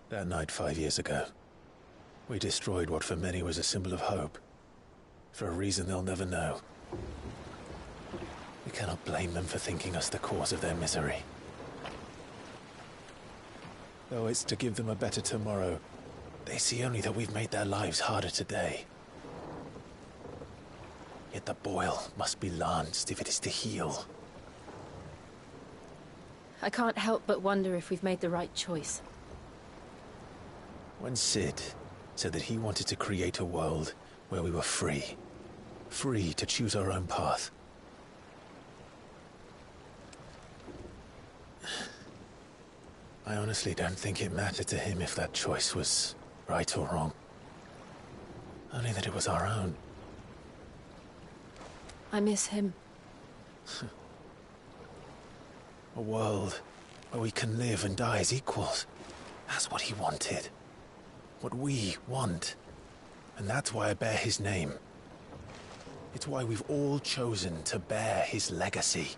That night 5 years ago, we destroyed what for many was a symbol of hope. For a reason they'll never know. We cannot blame them for thinking us the cause of their misery. Though it's to give them a better tomorrow, they see only that we've made their lives harder today. Yet the boil must be lanced if it is to heal. I can't help but wonder if we've made the right choice. When Cid said that he wanted to create a world where we were free. Free to choose our own path. I honestly don't think it mattered to him if that choice was right or wrong. Only that it was our own. I miss him. A world where we can live and die as equals. That's what he wanted. What we want. And that's why I bear his name. It's why we've all chosen to bear his legacy.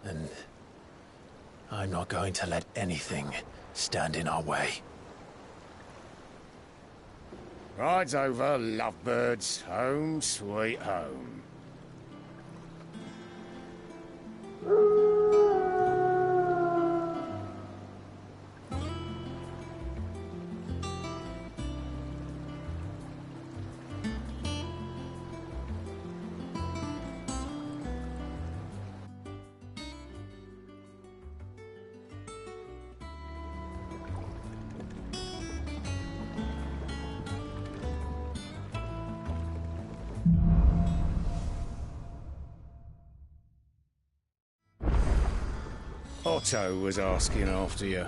And I'm not going to let anything stand in our way. Rides over, lovebirds. Home, sweet home. Otto was asking after you.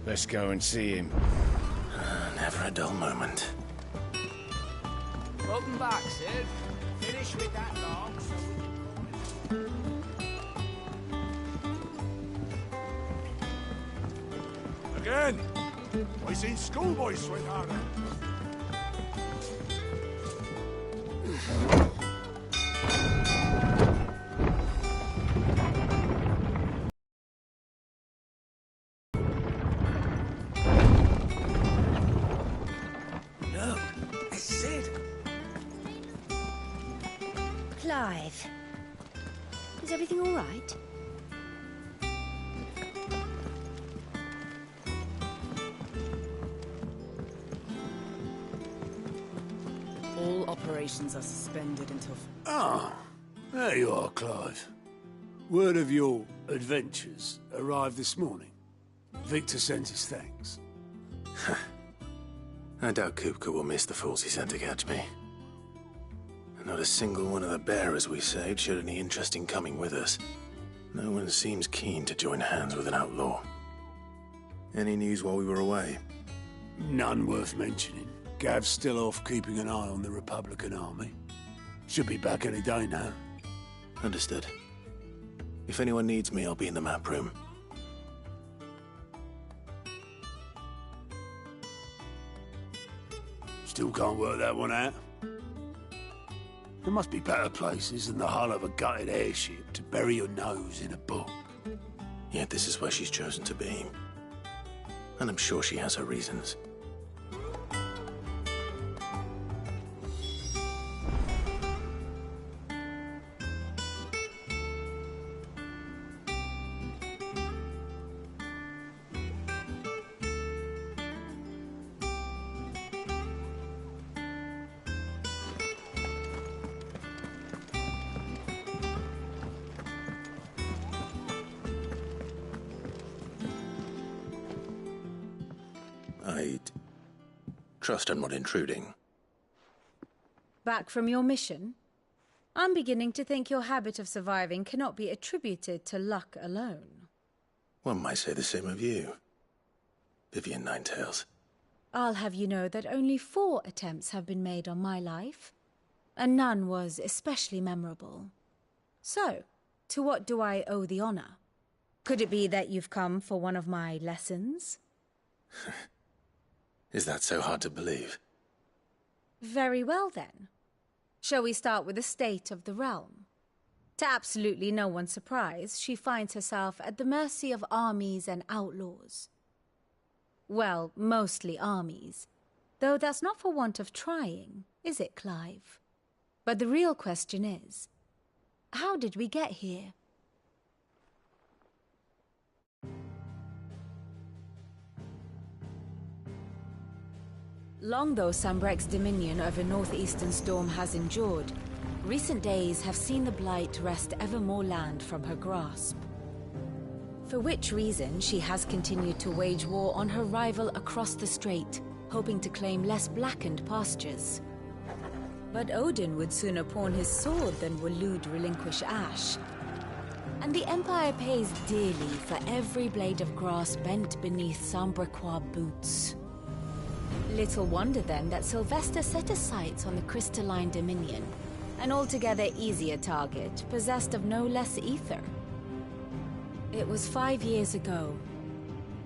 Let's go and see him. Never a dull moment. Welcome back, Cid. Finish with that log so we can... Again! I seen schoolboys swing harder. Clive. Is everything all right? All operations are suspended until... Ah, there you are, Clive. Word of your adventures arrived this morning. Victor sent his thanks. I doubt Kupka will miss the fools he sent to catch me. And not a single one of the bearers we saved showed any interest in coming with us. No one seems keen to join hands with an outlaw. Any news while we were away? None worth mentioning. Gav's still off keeping an eye on the Republican army. Should be back any day now. Understood. If anyone needs me, I'll be in the map room. Still can't work that one out. There must be better places than the hull of a gutted airship to bury your nose in a book. Yet this is where she's chosen to be. And I'm sure she has her reasons. I'd trust I'm not intruding. Back from your mission? I'm beginning to think your habit of surviving cannot be attributed to luck alone. One might say the same of you, Vivian Ninetails. I'll have you know that only 4 attempts have been made on my life, and none was especially memorable. So, to what do I owe the honor? Could it be that you've come for one of my lessons? Is that so hard to believe? Very well, then. Shall we start with the state of the realm? To absolutely no one's surprise, she finds herself at the mercy of armies and outlaws. Well, mostly armies. Though that's not for want of trying, is it, Clive? But the real question is, how did we get here? Long though Sanbreque's dominion over northeastern Storm has endured, recent days have seen the Blight wrest ever more land from her grasp. For which reason she has continued to wage war on her rival across the strait, hoping to claim less blackened pastures. But Odin would sooner pawn his sword than Waloed relinquish Ash. And the Empire pays dearly for every blade of grass bent beneath Sanbrequois boots. Little wonder then that Sylvester set his sights on the Crystalline Dominion, an altogether easier target, possessed of no less ether. It was 5 years ago,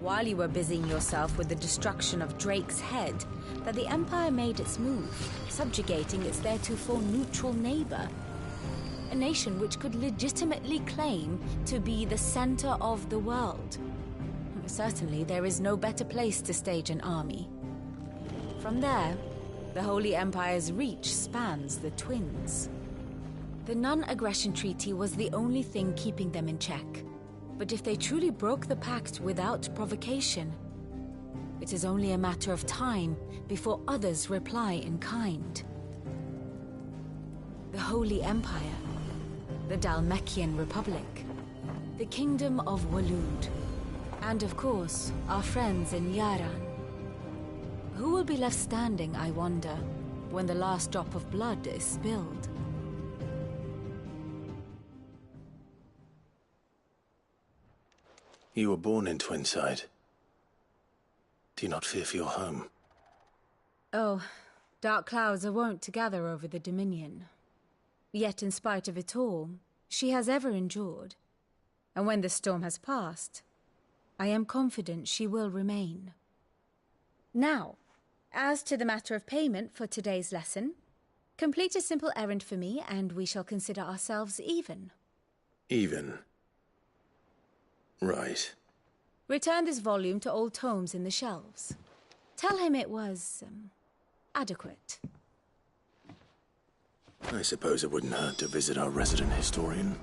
while you were busying yourself with the destruction of Drake's head, that the Empire made its move, subjugating its theretofore neutral neighbor. A nation which could legitimately claim to be the center of the world. Certainly, there is no better place to stage an army. From there, the Holy Empire's reach spans the Twins. The non-aggression treaty was the only thing keeping them in check. But if they truly broke the pact without provocation, it is only a matter of time before others reply in kind. The Holy Empire, the Dhalmekian Republic, the Kingdom of Waloed, and of course, our friends in Yaran. Who will be left standing, I wonder, when the last drop of blood is spilled? You were born in Twinside. Do you not fear for your home? Oh, dark clouds are wont to gather over the Dominion. Yet in spite of it all, she has ever endured. And when the storm has passed, I am confident she will remain. Now, as to the matter of payment for today's lesson, complete a simple errand for me and we shall consider ourselves even. Even? Right. Return this volume to old tomes in the shelves. Tell him it was, adequate. I suppose it wouldn't hurt to visit our resident historian.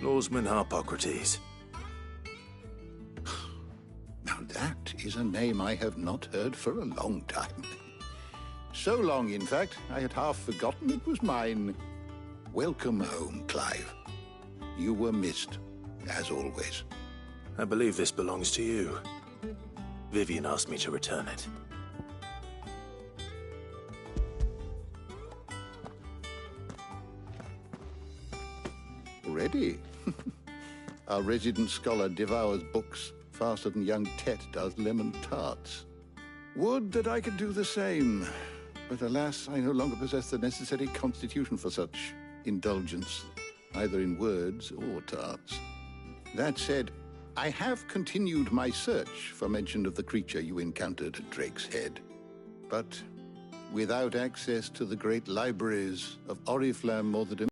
Lawsman Harpocrates. Now that is a name I have not heard for a long time. So long, in fact, I had half forgotten it was mine. Welcome home, Clive. You were missed, as always. I believe this belongs to you. Vivian asked me to return it. Ready? Our resident scholar devours books faster than young Tet does lemon tarts. Would that I could do the same. But alas, I no longer possess the necessary constitution for such indulgence, either in words or tarts. That said, I have continued my search for mention of the creature you encountered at Drake's Head. But without access to the great libraries of Oriflamme or the Dominion,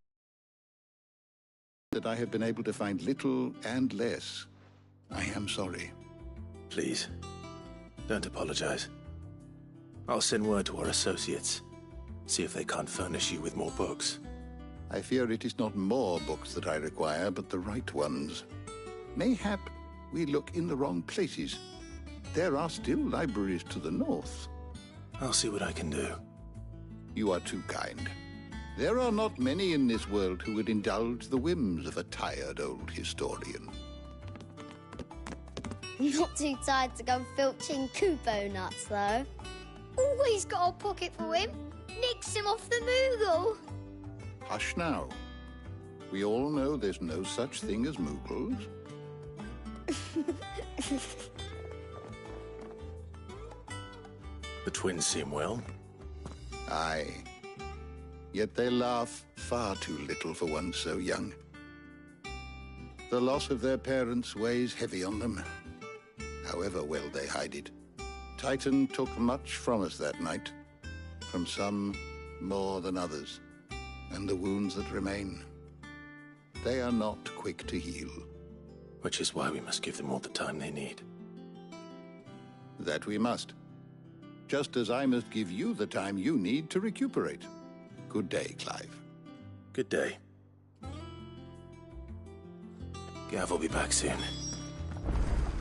that I have been able to find little and less. I am sorry. Please, don't apologize. I'll send word to our associates. See if they can't furnish you with more books. I fear it is not more books that I require, but the right ones. Mayhap we look in the wrong places. There are still libraries to the north. I'll see what I can do. You are too kind. There are not many in this world who would indulge the whims of a tired old historian. Not too tired to go filching Kupo nuts, though. Always got a pocket for him. Nicks him off the Moogle. Hush now. We all know there's no such thing as moogles. The twins seem well. Aye. Yet they laugh far too little for one so young. The loss of their parents weighs heavy on them, however well they hide it. Titan took much from us that night, from some more than others, and the wounds that remain, they are not quick to heal. Which is why we must give them all the time they need. That we must. Just as I must give you the time you need to recuperate. Good day, Clive. Good day. Gav will be back soon.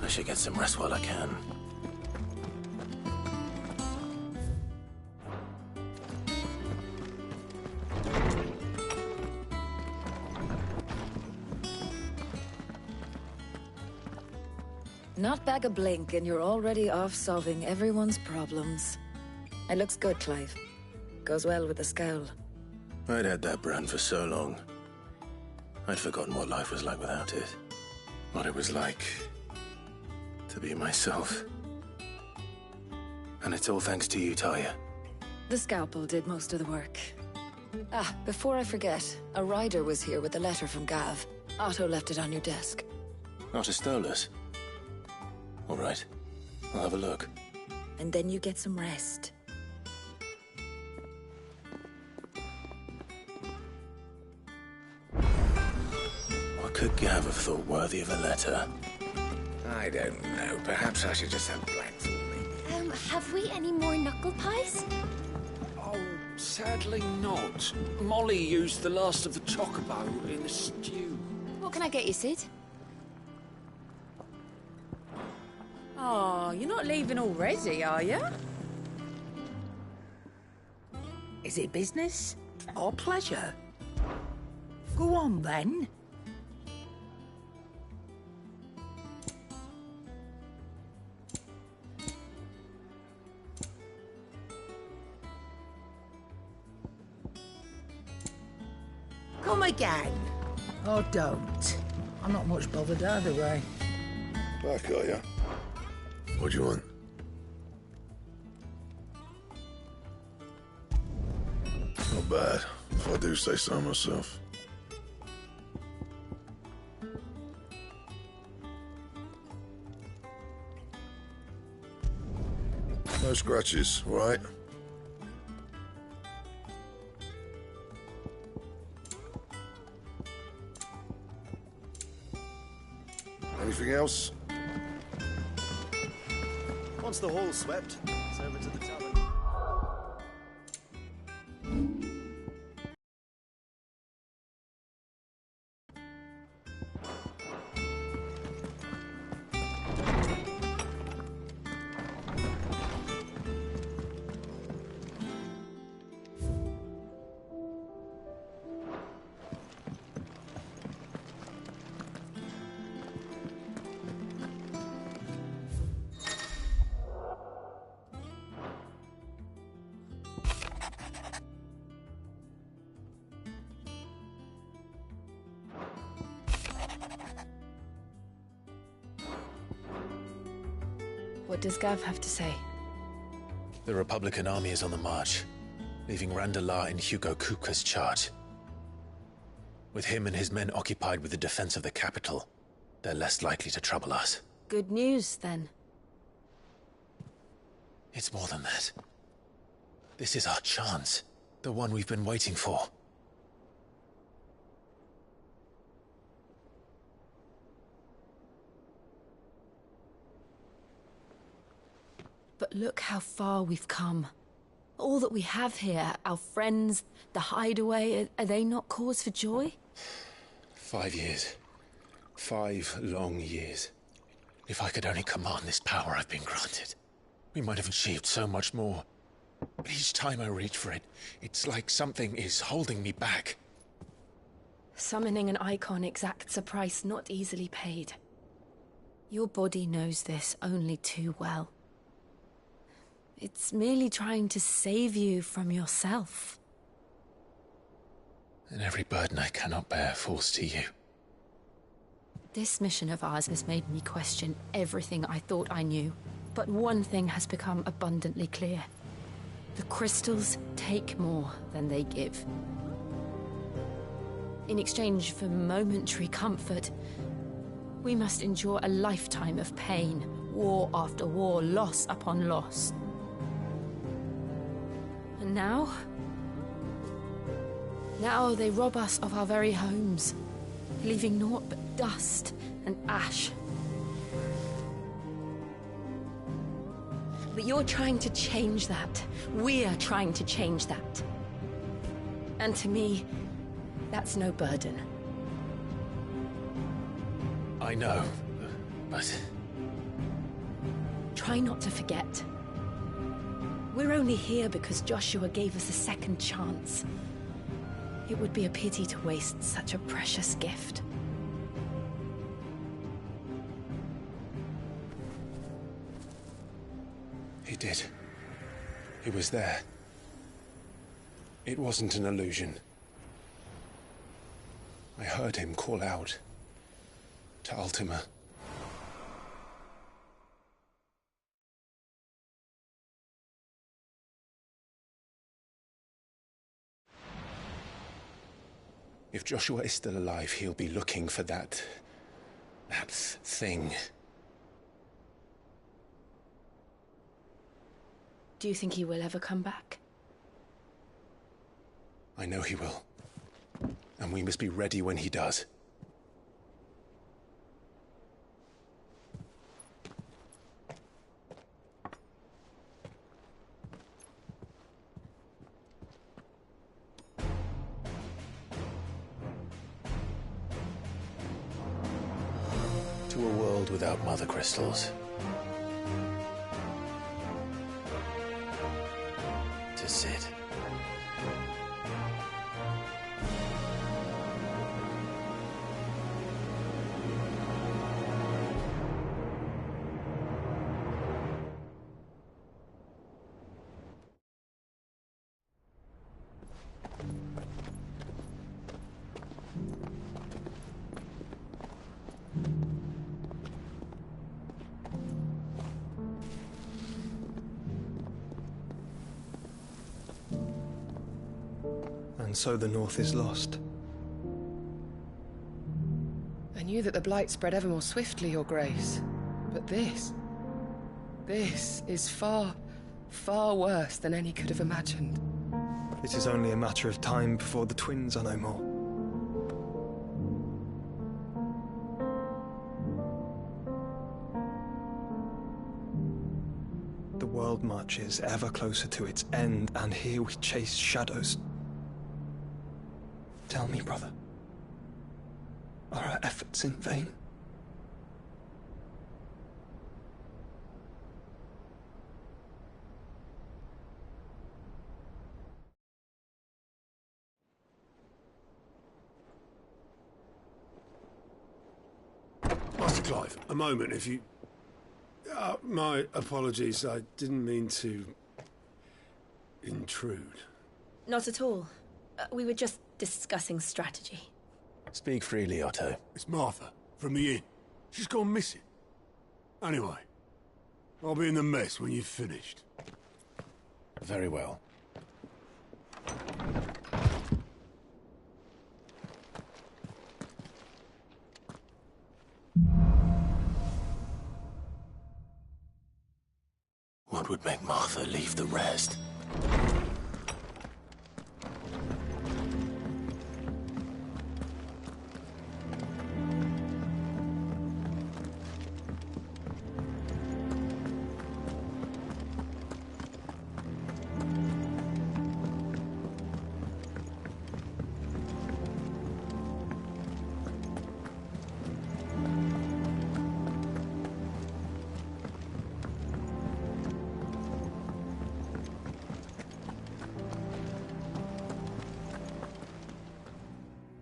I should get some rest while I can. Not back a blink and you're already off solving everyone's problems. It looks good, Clive. Goes well with the scowl. I'd had that brand for so long. I'd forgotten what life was like without it. What it was like to be myself. And it's all thanks to you, Talia. The scalpel did most of the work. Ah, before I forget, a rider was here with a letter from Gav. Otto left it on your desk. Otto stole us. All right, I'll have a look. And then you get some rest. What could Gav have thought worthy of a letter? I don't know. Perhaps I should just have Black for me. Have we any more knuckle pies? Oh, sadly not. Molly used the last of the chocobo in the stew. What can I get you, Sid? Oh, you're not leaving already, are you? Is it business or pleasure? Go on, then. Come again. Or don't. I'm not much bothered either way. Back, are you? What do you want? Not bad, if I do say so myself. No scratches, all right? Anything else? Once the hall's swept, it's over to the tavern. What does Gav have to say? The Republican army is on the march, leaving Randalar in Hugo Kupka's charge. With him and his men occupied with the defense of the capital, they're less likely to trouble us. Good news, then. It's more than that. This is our chance. The one we've been waiting for. But look how far we've come. All that we have here, our friends, the hideaway, are they not cause for joy? 5 years. 5 long years. If I could only command this power I've been granted, we might have achieved so much more. But each time I reach for it, it's like something is holding me back. Summoning an icon exacts a price not easily paid. Your body knows this only too well. It's merely trying to save you from yourself. and every burden I cannot bear falls to you. This mission of ours has made me question everything I thought I knew. But one thing has become abundantly clear. The crystals take more than they give. In exchange for momentary comfort, we must endure a lifetime of pain, war after war, loss upon loss. And now they rob us of our very homes, leaving naught but dust and ash. But you're trying to change that. We're trying to change that. And to me, that's no burden. I know, but... Try not to forget. We're only here because Joshua gave us a second chance. It would be a pity to waste such a precious gift. He did. He was there. It wasn't an illusion. I heard him call out to Ultima. If Joshua is still alive, he'll be looking for that thing. Do you think he will ever come back? I know he will. And we must be ready when he does. To a world without mother crystals. To Cid. And so the North is lost. I knew that the Blight spread ever more swiftly, Your Grace. But this is far, far worse than any could have imagined. It is only a matter of time before the twins are no more. The world marches ever closer to its end, and here we chase shadows. Tell me, brother, are our efforts in vain? Master Clive, a moment, if you... my apologies, I didn't mean to... intrude. Not at all. We were just discussing strategy. Speak freely, Otto. It's Martha, from the inn. She's gone missing. Anyway, I'll be in the mess when you've finished. Very well. What would make Martha leave the rest?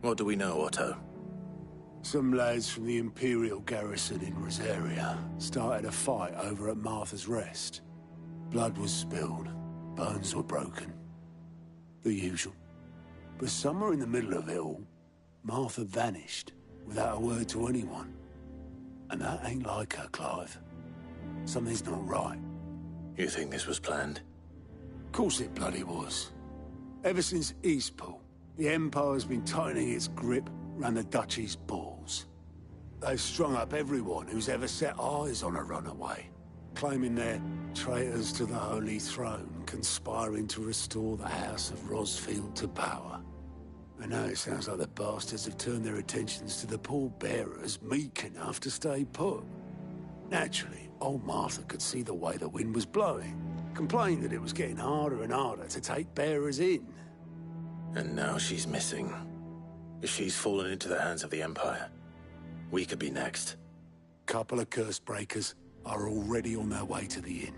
What do we know, Otto? Some lads from the Imperial garrison in Rosaria started a fight over at Martha's Rest. Blood was spilled, bones were broken. The usual. But somewhere in the middle of it all, Martha vanished without a word to anyone. And that ain't like her, Clive. Something's not right. You think this was planned? Of course it bloody was. Ever since Eastpool, the Empire's been tightening its grip round the Duchy's balls. They've strung up everyone who's ever set eyes on a runaway, claiming they're traitors to the Holy Throne, conspiring to restore the House of Rosfield to power. And now it sounds like the bastards have turned their attentions to the pallbearers meek enough to stay put. Naturally, old Martha could see the way the wind was blowing, complained that it was getting harder and harder to take bearers in. And now she's missing. If she's fallen into the hands of the Empire, we could be next. Couple of curse breakers are already on their way to the inn.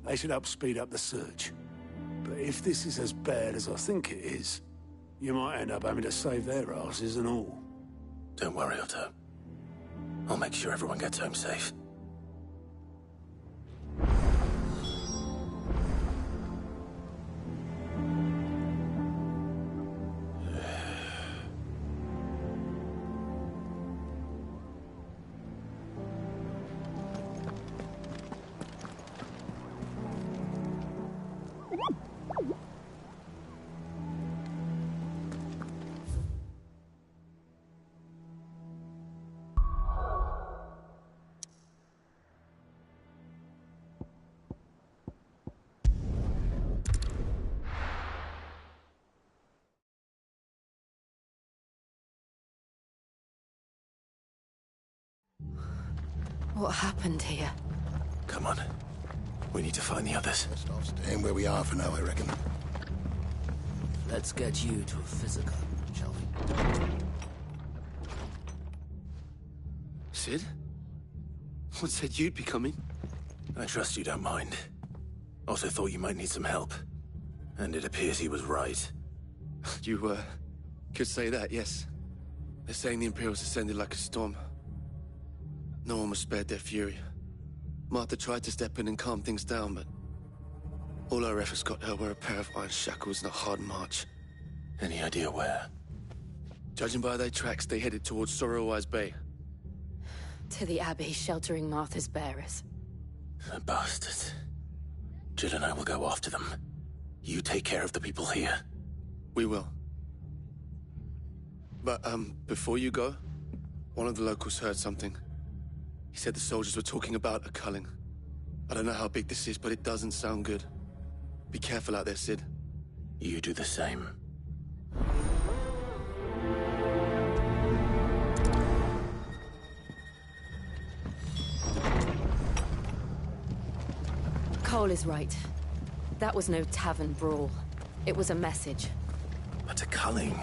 They should help speed up the search. But if this is as bad as I think it is, you might end up having to save their asses and all. Don't worry, Otto. I'll make sure everyone gets home safe. What happened here? Come on. We need to find the others. Best off staying where we are for now, I reckon. Let's get you to a physical, shall we? Sid? What said you'd be coming? I trust you don't mind. Also thought you might need some help. And it appears he was right. You, could say that, yes. They're saying the Imperials ascended like a storm. No one was spared their fury. Martha tried to step in and calm things down, but all our efforts got her were a pair of iron shackles and a hard march. Any idea where? Judging by their tracks, they headed towards Sorrowwise Bay. To the Abbey, sheltering Martha's bearers. The bastards. Jill and I will go after them. You take care of the people here. We will. But, before you go, one of the locals heard something. He said the soldiers were talking about a culling. I don't know how big this is, but it doesn't sound good. Be careful out there, Sid. You do the same. Cole is right. That was no tavern brawl. It was a message. But a culling.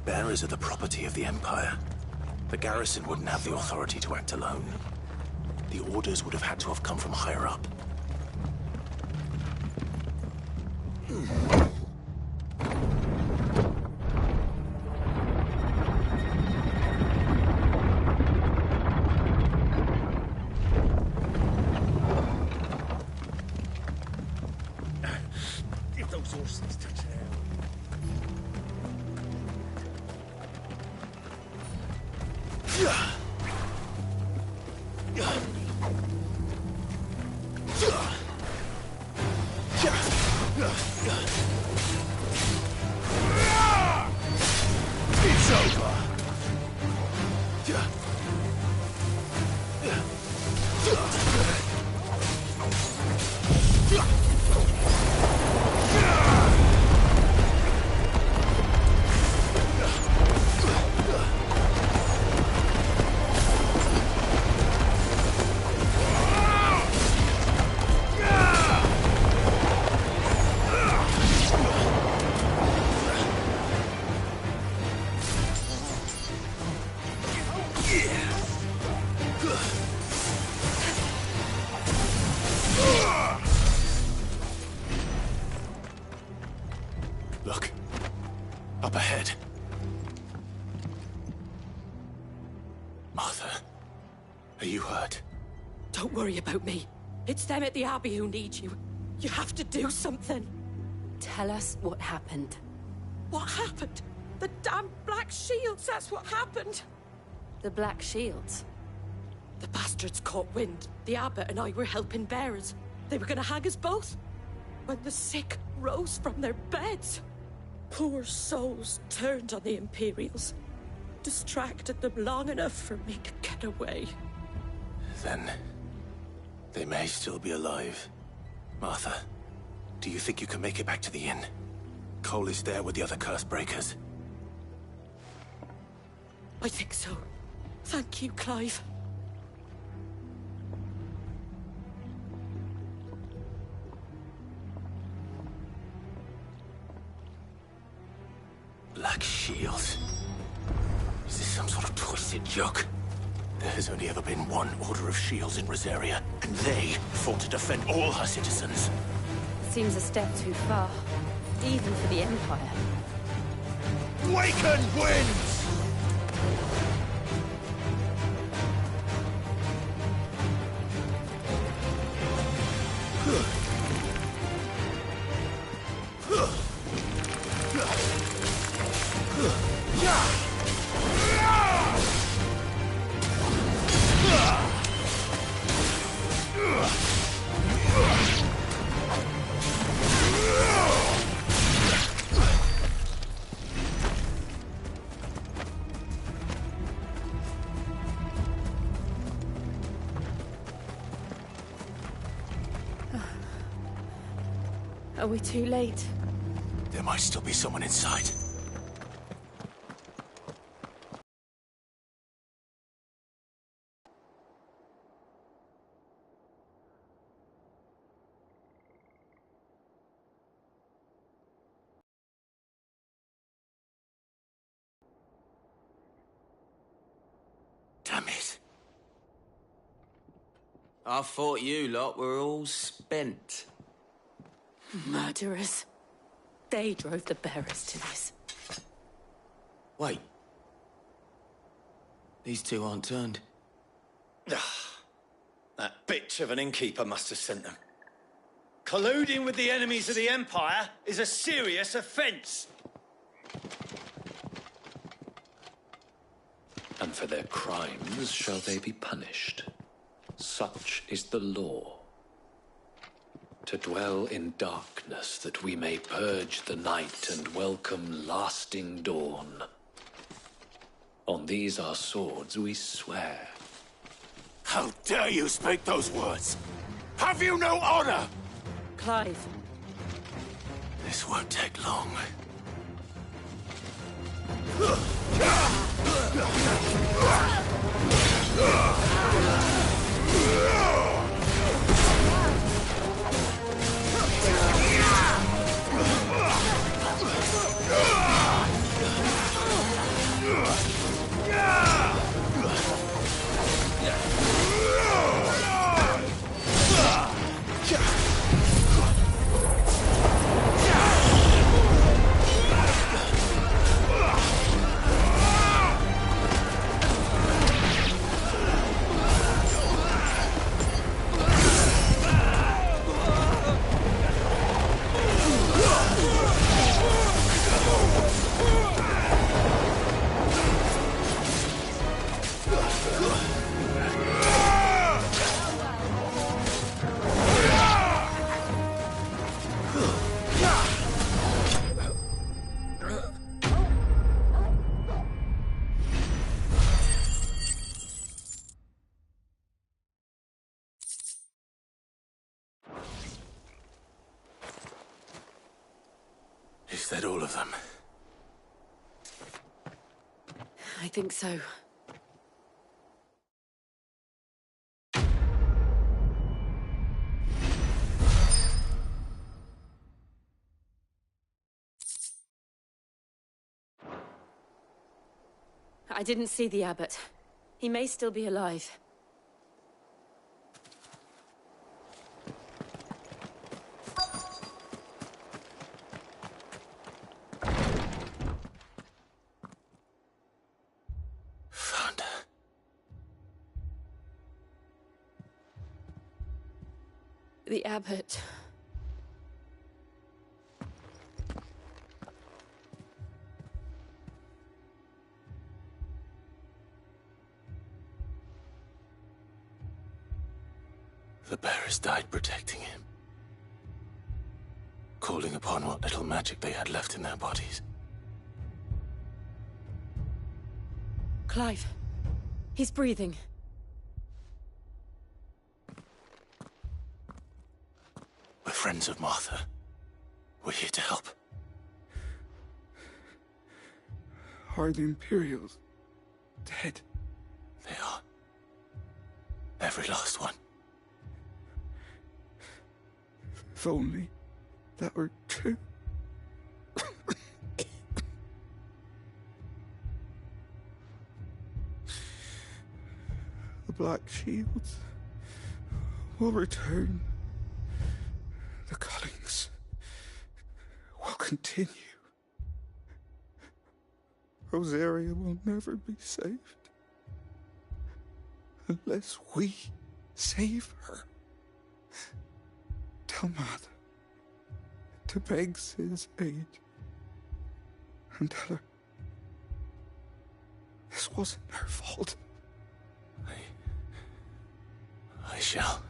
Bearers are the property of the Empire. The garrison wouldn't have the authority to act alone. The orders would have had to have come from higher up. Give those horses touch it out. It's over. Look. Up ahead. Martha. Are you hurt? Don't worry about me. It's them at the Abbey who need you. You have to do something. Tell us what happened. What happened? The damn Black Shields, that's what happened. The Black Shields? The bastards caught wind. The Abbot and I were helping bearers. They were gonna hang us both. When the sick rose from their beds, poor souls turned on the Imperials. Distracted them long enough for me to get away. Then... they may still be alive. Martha, do you think you can make it back to the inn? Cole is there with the other curse breakers. I think so. Thank you, Clive. Black Shields? Is this some sort of twisted joke? There has only ever been one Order of Shields in Rosaria, and they fought to defend all her citizens. Seems a step too far, even for the Empire. Waken winds! Are we too late? There might still be someone inside. Damn it. I thought you lot were all spent. Murderers. They drove the bearers to this. Wait. These two aren't turned. That bitch of an innkeeper must have sent them. Colluding with the enemies of the Empire is a serious offence. And for their crimes shall they be punished. Such is the law. To dwell in darkness that we may purge the night and welcome lasting dawn. On these our swords we swear. How dare you speak those words? Have you no honor? Clive. This won't take long. Is that all of them? I think so. I didn't see the Abbot. He may still be alive. The abbot. The bearers died protecting him, calling upon what little magic they had left in their bodies. Clive. He's breathing. We're friends of Martha. We're here to help. Are the Imperials dead? They are. Every last one. If only that were true. The Black Shields will return. The Cullings will continue. Rosaria will never be saved unless we save her. Tell Martha to beg Cid's aid and tell her this wasn't her fault. I shall.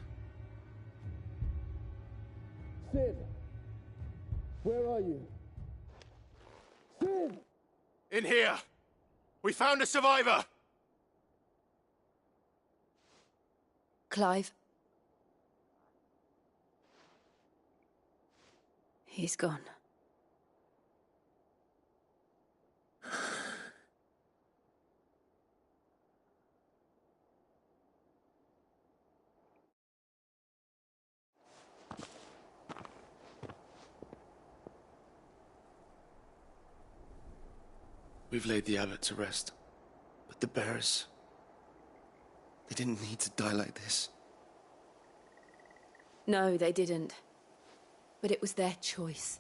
Cid! Where are you? Cid! In here! We found a survivor! Clive. He's gone. We've laid the abbot to rest. But the bearers... they didn't need to die like this. No, they didn't. But it was their choice.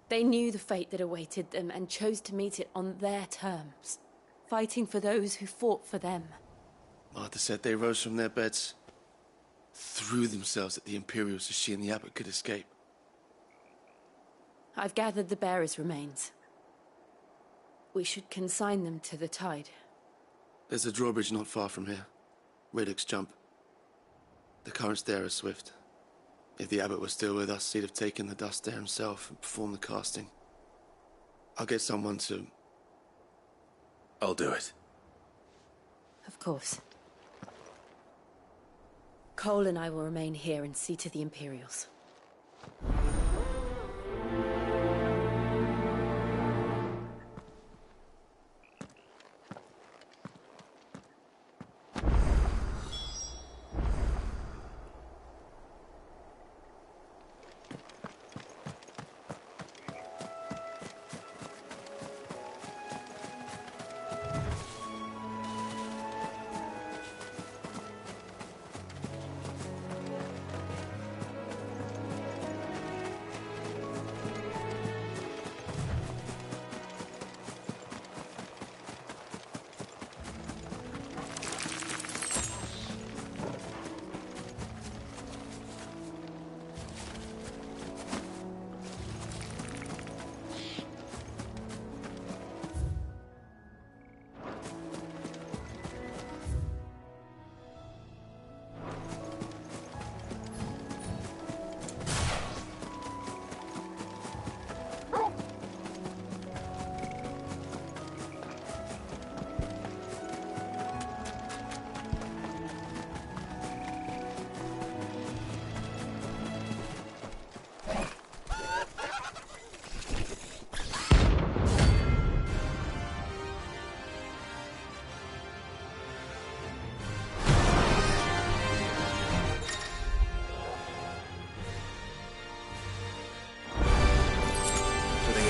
They knew the fate that awaited them and chose to meet it on their terms, fighting for those who fought for them. Martha said they rose from their beds, threw themselves at the Imperials so she and the abbot could escape. I've gathered the bearers' remains. We should consign them to the tide. There's a drawbridge not far from here. Radix Jump. The currents there are swift. If the abbot was still with us, he'd have taken the dust there himself and performed the casting. I'll get someone to... I'll do it. Of course. Cole and I will remain here and see to the Imperials.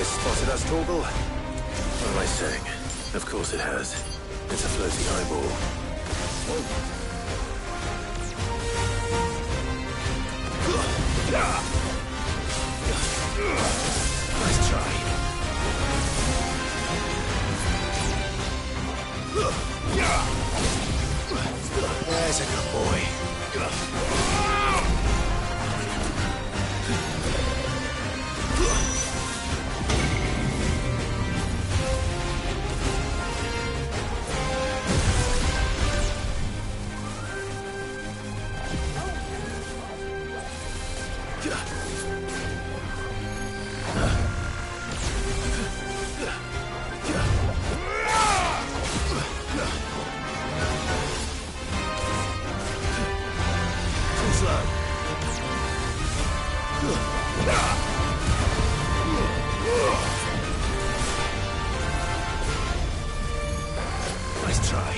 Spotted us, Torgal? What am I saying? Of course it has. It's a floating eyeball. Nice try. There's a good boy. try.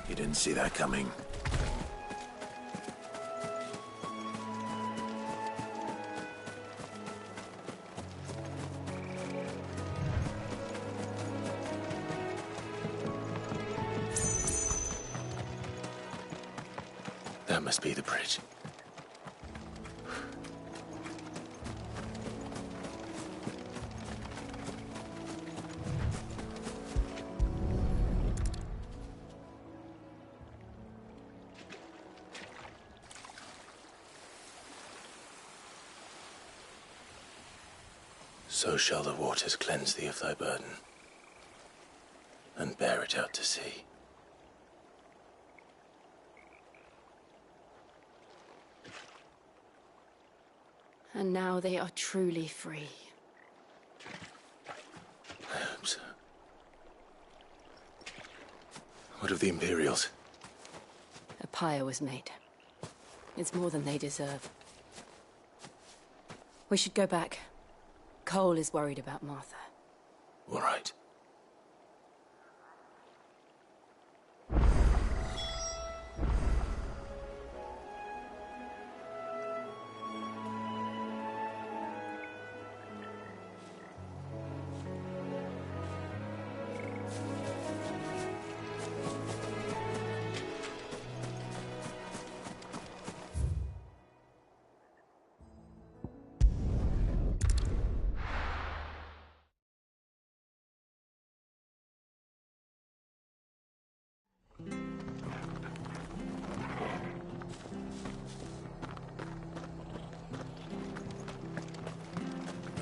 You didn't see that coming. That must be the bridge. So shall the waters cleanse thee of thy burden, and bear it out to sea. And now they are truly free. I hope so. What of the Imperials? A pyre was made. It's more than they deserve. We should go back. Cole is worried about Martha. All right.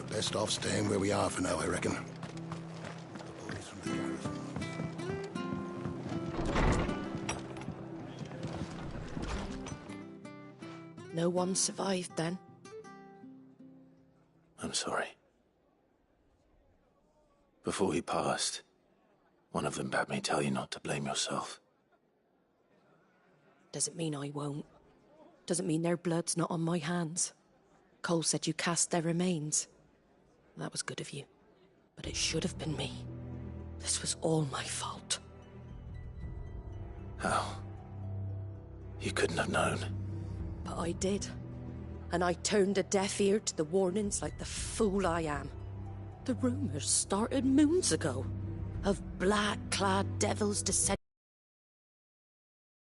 Best off staying where we are for now, I reckon. No one survived then? I'm sorry. Before he passed, one of them bade me tell you not to blame yourself. Doesn't mean I won't. Doesn't mean their blood's not on my hands. Cole said you cast their remains. That was good of you. But it should have been me. This was all my fault. How? You couldn't have known. But I did. And I turned a deaf ear to the warnings like the fool I am. The rumors started moons ago of black-clad devils descending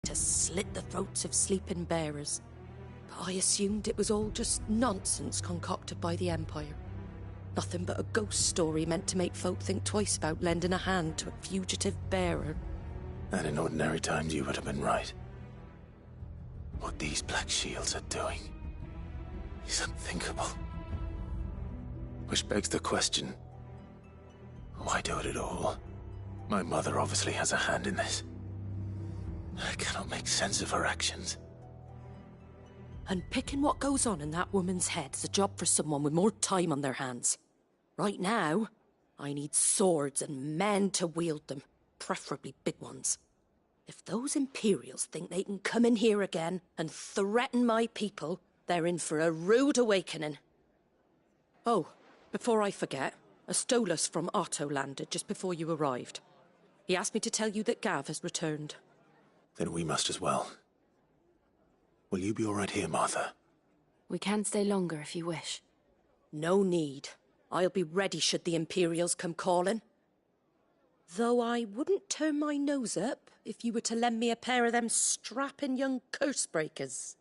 to slit the throats of sleeping bearers. But I assumed it was all just nonsense concocted by the Empire. Nothing but a ghost story meant to make folk think twice about lending a hand to a fugitive bearer. And in ordinary times you would have been right. What these Black Shields are doing is unthinkable. Which begs the question, why do it at all? My mother obviously has a hand in this. I cannot make sense of her actions. And picking what goes on in that woman's head is a job for someone with more time on their hands. Right now, I need swords and men to wield them, preferably big ones. If those Imperials think they can come in here again and threaten my people, they're in for a rude awakening. Oh, before I forget, a Stolas from Otto landed just before you arrived. He asked me to tell you that Gav has returned. Then we must as well. Will you be all right here, Martha? We can stay longer if you wish. No need. I'll be ready should the Imperials come calling. Though I wouldn't turn my nose up if you were to lend me a pair of them strapping young curse-breakers.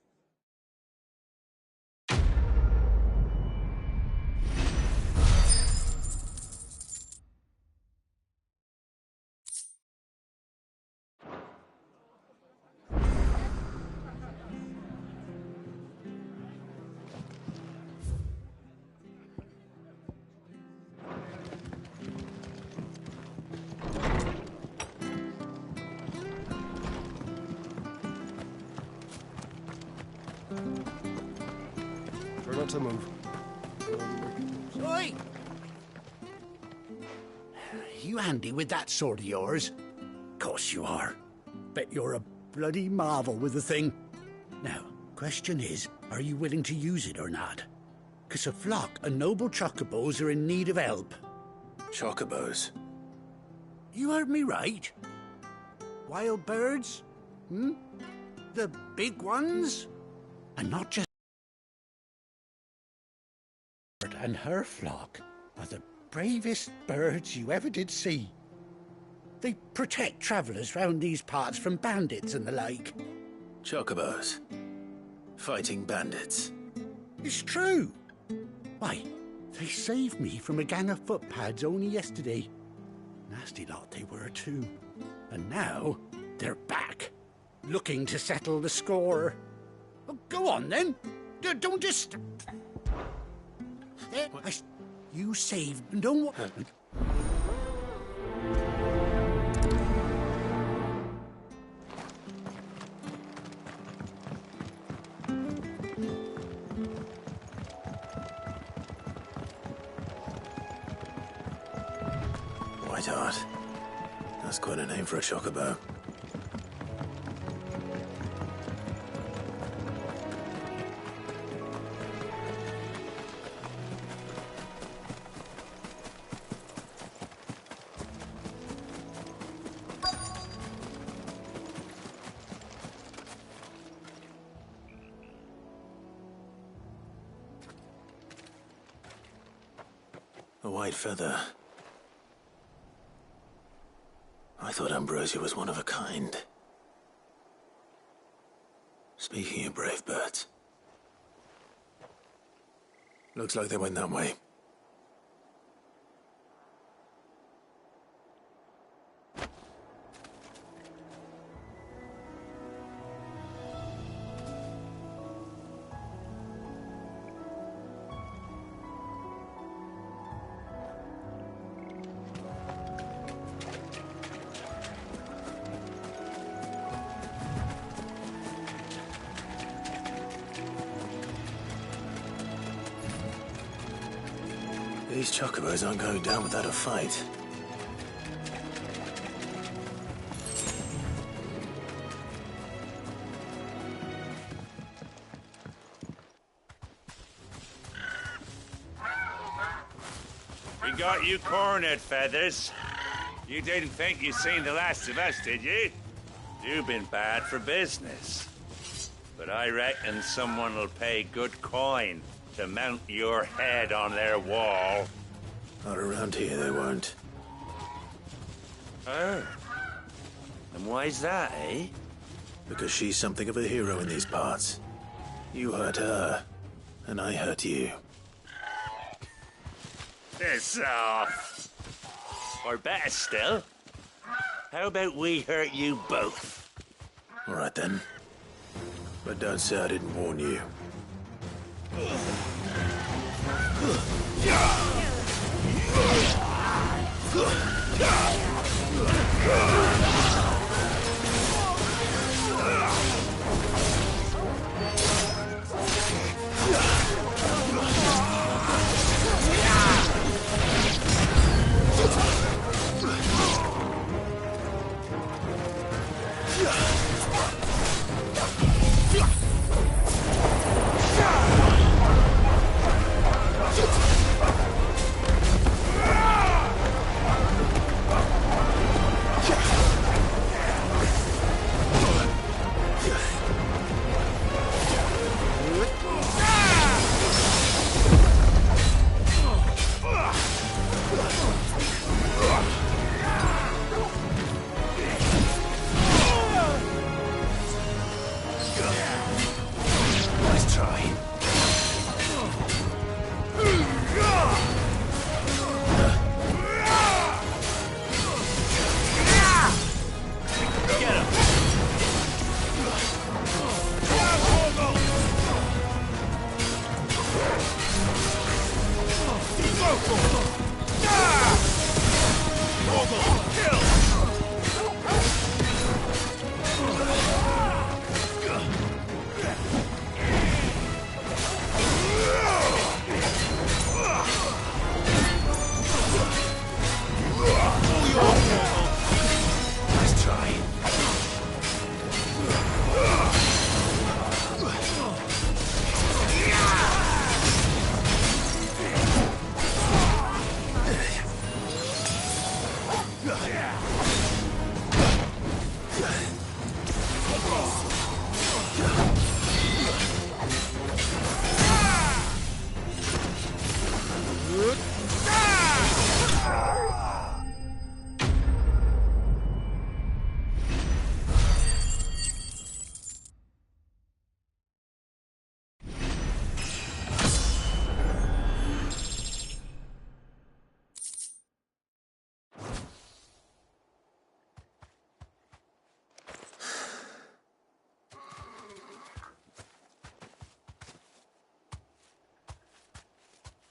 Try not to move. Oi! You handy with that sword of yours? Course you are. Bet you're a bloody marvel with the thing. Now, question is, are you willing to use it or not? 'Cause a flock of noble chocobos are in need of help. Chocobos? You heard me right. Wild birds? Hmm? The big ones? And not just... And her flock are the bravest birds you ever did see. They protect travellers round these parts from bandits and the like. Chocobos? Fighting bandits? It's true. Why, they saved me from a gang of footpads only yesterday. Nasty lot they were too. And now, they're back, looking to settle the score. Oh, go on then. Don't just... You saved... Don't... Whiteheart. That's quite a name for a chocobo. A white feather. I thought Ambrosia was one of a kind. Speaking of brave birds, looks like they went that way. These chocobos aren't going down without a fight. got you cornered, Feathers. You didn't think you'd seen the last of us, did you? You've been bad for business. But I reckon someone will pay good coin to mount your head on their wall. Not around here, they won't. Oh. And why's that, eh? Because she's something of a hero in these parts. You hurt her, and I hurt you. Piss off. Or better still, how about we hurt you both? All right then. But don't say I didn't warn you.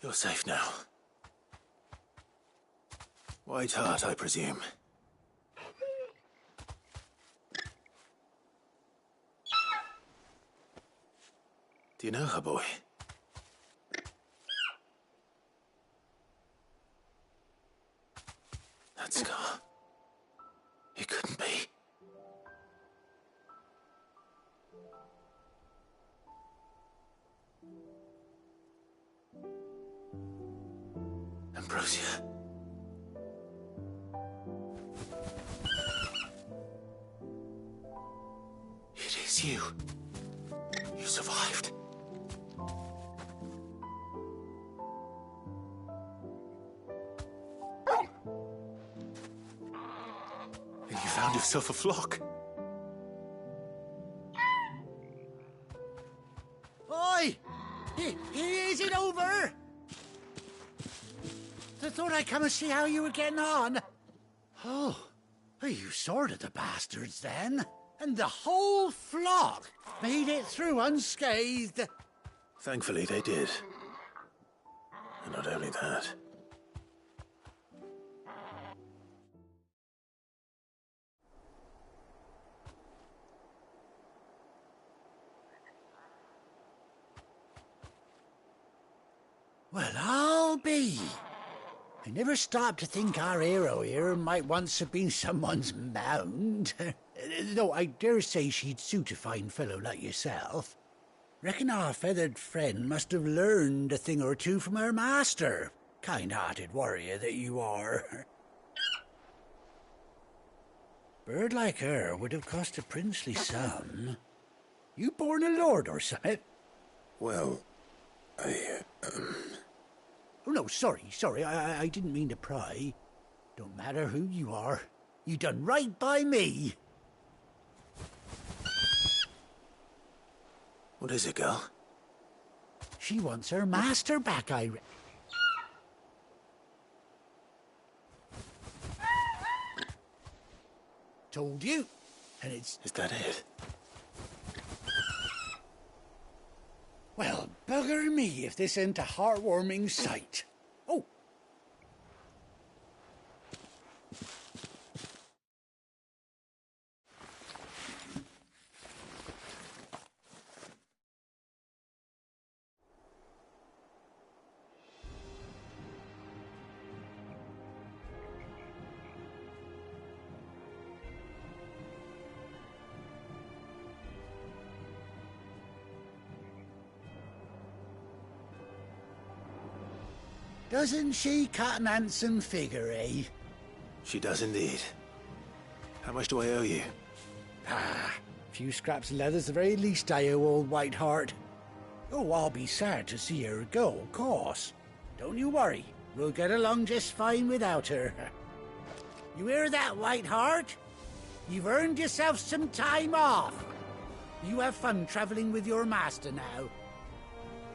You're safe now. White Hart, I presume. Do you know her, boy? That scar. It couldn't be. Ambrosia. It is you. You survived. And you found yourself a flock. Oi! Is it over? I thought I'd come and see how you were getting on. Oh, you sorted the bastards then. And the whole flock made it through unscathed. Thankfully, they did. And not only that. Well, I'll be. I never stopped to think our hero here might once have been someone's mount. Though I dare say she'd suit a fine fellow like yourself. Reckon our feathered friend must have learned a thing or two from her master. Kind-hearted warrior that you are. Bird like her would have cost a princely sum. You born a lord or something? Well, Oh, no, sorry. I didn't mean to pry. Don't matter who you are. You done right by me. What is it, girl? She wants her master back, Told you. And it's... Is that it? Well, bugger me if this ain't a heartwarming sight. Oh. Doesn't she cut an handsome figure, eh? She does indeed. How much do I owe you? Ah, a few scraps of leather's the very least I owe old Whiteheart. Oh, I'll be sad to see her go, of course. Don't you worry. We'll get along just fine without her. You hear that, Whiteheart? You've earned yourself some time off. You have fun traveling with your master now.